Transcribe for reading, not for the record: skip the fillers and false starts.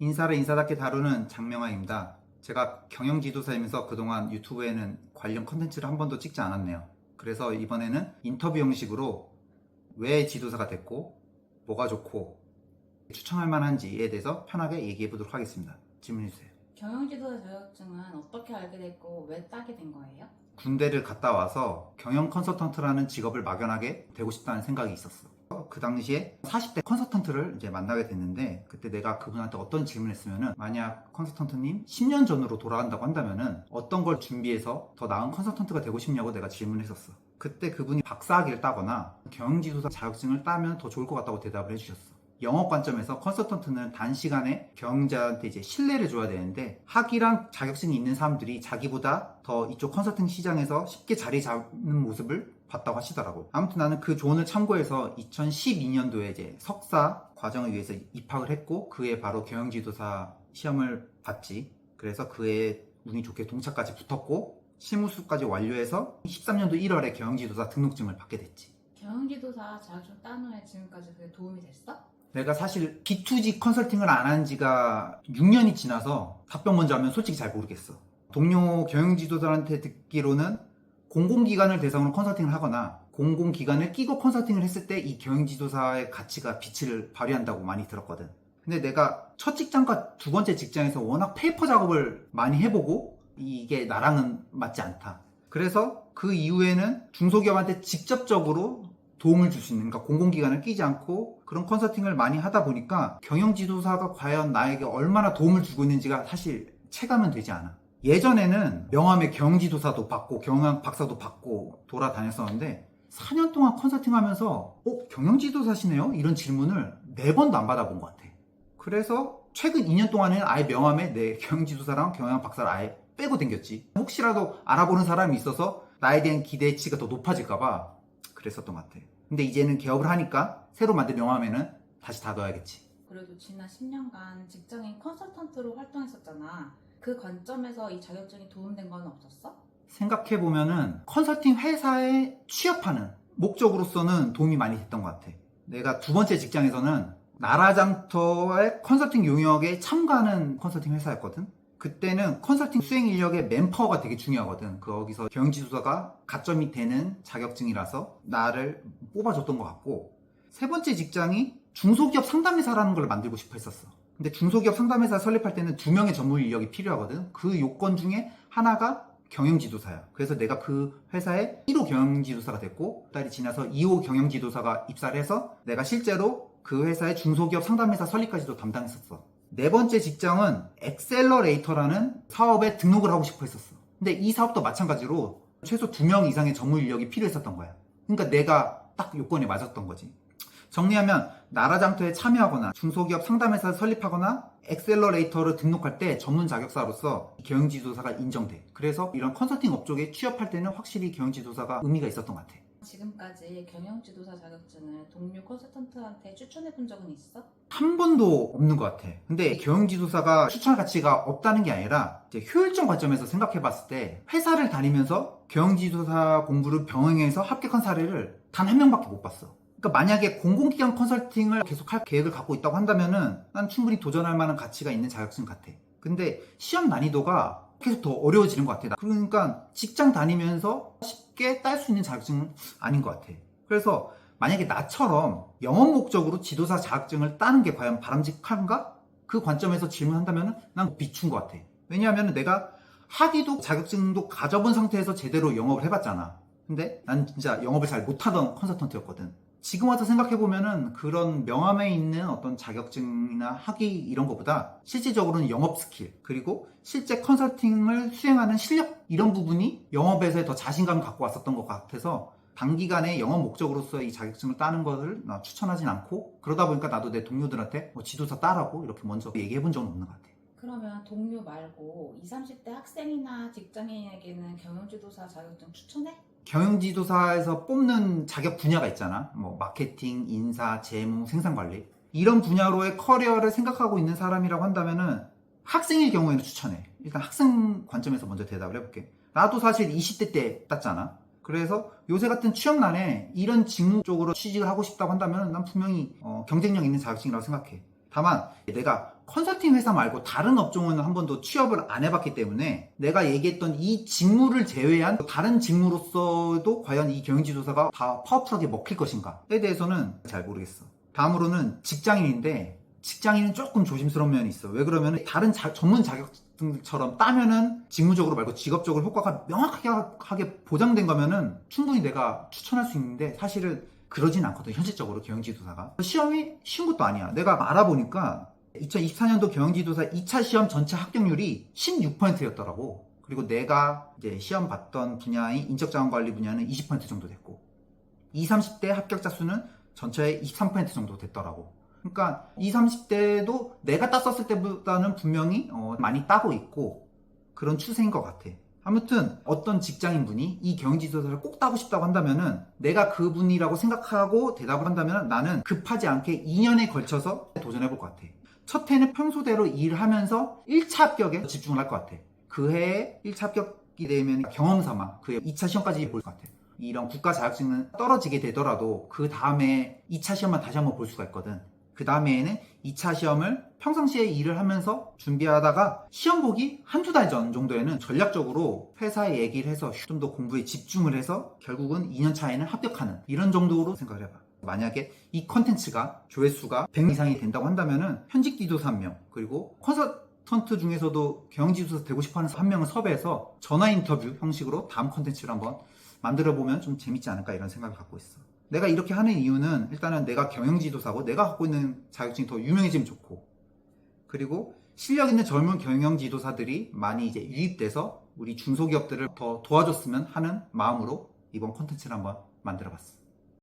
인사를 인사답게 다루는 장명아입니다. 제가 경영지도사이면서 그동안 유튜브에는 관련 컨텐츠를 한 번도 찍지 않았네요. 그래서 이번에는 인터뷰 형식으로 왜 지도사가 됐고 뭐가 좋고 추천할 만한지에 대해서 편하게 얘기해 보도록 하겠습니다. 질문해주세요. 경영지도사 자격증은 어떻게 알게 됐고 왜 따게 된 거예요? 군대를 갔다 와서 경영 컨설턴트라는 직업을 막연하게 되고 싶다는 생각이 있었어. 그 당시에 40대 컨설턴트를 이제 만나게 됐는데, 그때 내가 그분한테 어떤 질문을 했으면은, 만약 컨설턴트님 10년 전으로 돌아간다고 한다면은 어떤 걸 준비해서 더 나은 컨설턴트가 되고 싶냐고 내가 질문을 했었어. 그때 그분이 박사학위를 따거나 경영지도사 자격증을 따면 더 좋을 것 같다고 대답을 해주셨어. 영업 관점에서 컨설턴트는 단시간에 경영자한테 이제 신뢰를 줘야 되는데, 학위랑 자격증이 있는 사람들이 자기보다 더 이쪽 컨설팅 시장에서 쉽게 자리 잡는 모습을 봤다고 하시더라고. 아무튼 나는 그 조언을 참고해서 2012년도에 이제 석사 과정을 위해서 입학을 했고, 그해 바로 경영지도사 시험을 봤지. 그래서 그해 운이 좋게 동차까지 붙었고, 실무수까지 완료해서 13년도 1월에 경영지도사 등록증을 받게 됐지. 경영지도사 자격증 딴 후에 지금까지 그게 도움이 됐어? 내가 사실 B2G 컨설팅을 안 한 지가 6년이 지나서 답변 먼저 하면 솔직히 잘 모르겠어. 동료 경영지도자한테 듣기로는 공공기관을 대상으로 컨설팅을 하거나 공공기관을 끼고 컨설팅을 했을 때 이 경영지도사의 가치가 빛을 발휘한다고 많이 들었거든. 근데 내가 첫 직장과 두 번째 직장에서 워낙 페이퍼 작업을 많이 해보고 이게 나랑은 맞지 않다. 그래서 그 이후에는 중소기업한테 직접적으로 도움을 줄 수 있는, 그러니까 공공기관을 끼지 않고 그런 컨설팅을 많이 하다 보니까 경영지도사가 과연 나에게 얼마나 도움을 주고 있는지가 사실 체감은 되지 않아. 예전에는 명함에 경영지도사도 받고 경영 박사도 받고 돌아다녔었는데, 4년 동안 컨설팅 하면서 경영지도사시네요? 이런 질문을 4번도 안 받아본 것 같아. 그래서 최근 2년 동안에는 아예 명함에 내 경영지도사랑 경영 박사를 아예 빼고 댕겼지. 혹시라도 알아보는 사람이 있어서 나에 대한 기대치가 더 높아질까봐 그랬었던 것 같아. 근데 이제는 개업을 하니까 새로 만든 명함에는 다시 닫아야겠지. 그래도 지난 10년간 직장인 컨설턴트로 활동했었잖아. 그 관점에서 이 자격증이 도움된 건 없었어? 생각해보면은 컨설팅 회사에 취업하는 목적으로서는 도움이 많이 됐던 것 같아. 내가 두 번째 직장에서는 나라장터의 컨설팅 용역에 참가하는 컨설팅 회사였거든. 그때는 컨설팅 수행 인력의 맨파워가 되게 중요하거든. 거기서 경영지도사가 가점이 되는 자격증이라서 나를 뽑아줬던 것 같고, 세 번째 직장이 중소기업 상담회사라는 걸 만들고 싶어 했었어. 근데 중소기업 상담회사 설립할 때는 2명의 전문 인력이 필요하거든. 그 요건 중에 하나가 경영지도사야. 그래서 내가 그 회사의 1호 경영지도사가 됐고, 달이 지나서 2호 경영지도사가 입사를 해서 내가 실제로 그 회사의 중소기업 상담회사 설립까지도 담당했었어. 네 번째 직장은 엑셀러레이터라는 사업에 등록을 하고 싶어 했었어. 근데 이 사업도 마찬가지로 최소 2명 이상의 전문 인력이 필요했었던 거야. 그러니까 내가 딱 요건에 맞았던 거지. 정리하면 나라장터에 참여하거나 중소기업 상담회사를 설립하거나 엑셀러레이터를 등록할 때 전문 자격사로서 경영지도사가 인정돼. 그래서 이런 컨설팅 업종에 취업할 때는 확실히 경영지도사가 의미가 있었던 것 같아. 지금까지 경영지도사 자격증을 동료 컨설턴트한테 추천해 본 적은 있어? 한 번도 없는 것 같아. 근데 경영지도사가 추천할 가치가 없다는 게 아니라 이제 효율적 관점에서 생각해 봤을 때 회사를 다니면서 경영지도사 공부를 병행해서 합격한 사례를 단 한 명밖에 못 봤어. 그러니까 만약에 공공기관 컨설팅을 계속할 계획을 갖고 있다고 한다면은 난 충분히 도전할 만한 가치가 있는 자격증 같아. 근데 시험 난이도가 계속 더 어려워지는 것 같아. 그러니까 직장 다니면서 쉽게 딸 수 있는 자격증은 아닌 것 같아. 그래서 만약에 나처럼 영업 목적으로 지도사 자격증을 따는 게 과연 바람직한가? 그 관점에서 질문한다면 난 비춘 것 같아. 왜냐하면 내가 학위도 자격증도 가져본 상태에서 제대로 영업을 해봤잖아. 근데 난 진짜 영업을 잘 못하던 컨설턴트였거든. 지금 와서 생각해보면은 그런 명함에 있는 어떤 자격증이나 학위 이런 것보다 실질적으로는 영업 스킬, 그리고 실제 컨설팅을 수행하는 실력, 이런 부분이 영업에서 더 자신감을 갖고 왔었던 것 같아서 단기간에 영업 목적으로서 이 자격증을 따는 것을 나 추천하진 않고, 그러다 보니까 나도 내 동료들한테 지도사 따라고 이렇게 먼저 얘기해본 적은 없는 것 같아. 그러면 동료 말고 20, 30대 학생이나 직장인에게는 경영지도사 자격증 추천해? 경영지도사에서 뽑는 자격 분야가 있잖아. 뭐 마케팅, 인사, 재무, 생산관리, 이런 분야로의 커리어를 생각하고 있는 사람이라고 한다면은 학생일 경우에는 추천해. 일단 학생 관점에서 먼저 대답을 해볼게. 나도 사실 20대 때 땄잖아. 그래서 요새 같은 취업난에 이런 직무 쪽으로 취직을 하고 싶다고 한다면 난 분명히 경쟁력 있는 자격증이라고 생각해. 다만 내가 컨설팅 회사 말고 다른 업종은 한 번도 취업을 안 해봤기 때문에 내가 얘기했던 이 직무를 제외한 다른 직무로서도 과연 이 경영지도사가 다 파워풀하게 먹힐 것인가에 대해서는 잘 모르겠어. 다음으로는 직장인인데 직장인은 조금 조심스러운 면이 있어. 왜 그러면 다른 전문 자격증처럼 따면은 직무적으로 말고 직업적으로 효과가 명확하게 보장된 거면은 충분히 내가 추천할 수 있는데 사실은 그러진 않거든. 현실적으로 경영지도사가 시험이 쉬운 것도 아니야. 내가 알아보니까 2024년도 경영지도사 2차 시험 전체 합격률이 16%였더라고. 그리고 내가 이제 시험 봤던 분야인 인적자원관리 분야는 20% 정도 됐고 20, 30대 합격자 수는 전체의 23% 정도 됐더라고. 그러니까 20, 30대도 내가 땄었을 때보다는 분명히 많이 따고 있고 그런 추세인 것 같아. 아무튼 어떤 직장인분이 이 경영지도사를 꼭 따고 싶다고 한다면은 내가 그분이라고 생각하고 대답을 한다면 나는 급하지 않게 2년에 걸쳐서 도전해볼 것 같아. 첫 해는 평소대로 일하면서 1차 합격에 집중을 할 것 같아. 그 해에 1차 합격이 되면 경험 삼아 그 2차 시험까지 볼 것 같아. 이런 국가 자격증은 떨어지게 되더라도 그 다음에 2차 시험만 다시 한번 볼 수가 있거든. 그 다음에는 2차 시험을 평상시에 일을 하면서 준비하다가 시험 보기 한두 달 전 정도에는 전략적으로 회사에 얘기를 해서 좀 더 공부에 집중을 해서 결국은 2년 차에는 합격하는 이런 정도로 생각을 해봐. 만약에 이 컨텐츠가 조회수가 100명 이상이 된다고 한다면은 현직 지도사 1명 그리고 컨설턴트 중에서도 경영지도사 되고 싶어하는 1명을 섭외해서 전화 인터뷰 형식으로 다음 컨텐츠를 한번 만들어 보면 좀 재밌지 않을까 이런 생각을 갖고 있어. 내가 이렇게 하는 이유는 일단은 내가 경영지도사고 내가 갖고 있는 자격증이 더 유명해지면 좋고 그리고 실력 있는 젊은 경영지도사들이 많이 이제 유입돼서 우리 중소기업들을 더 도와줬으면 하는 마음으로 이번 콘텐츠를 한번 만들어 봤어.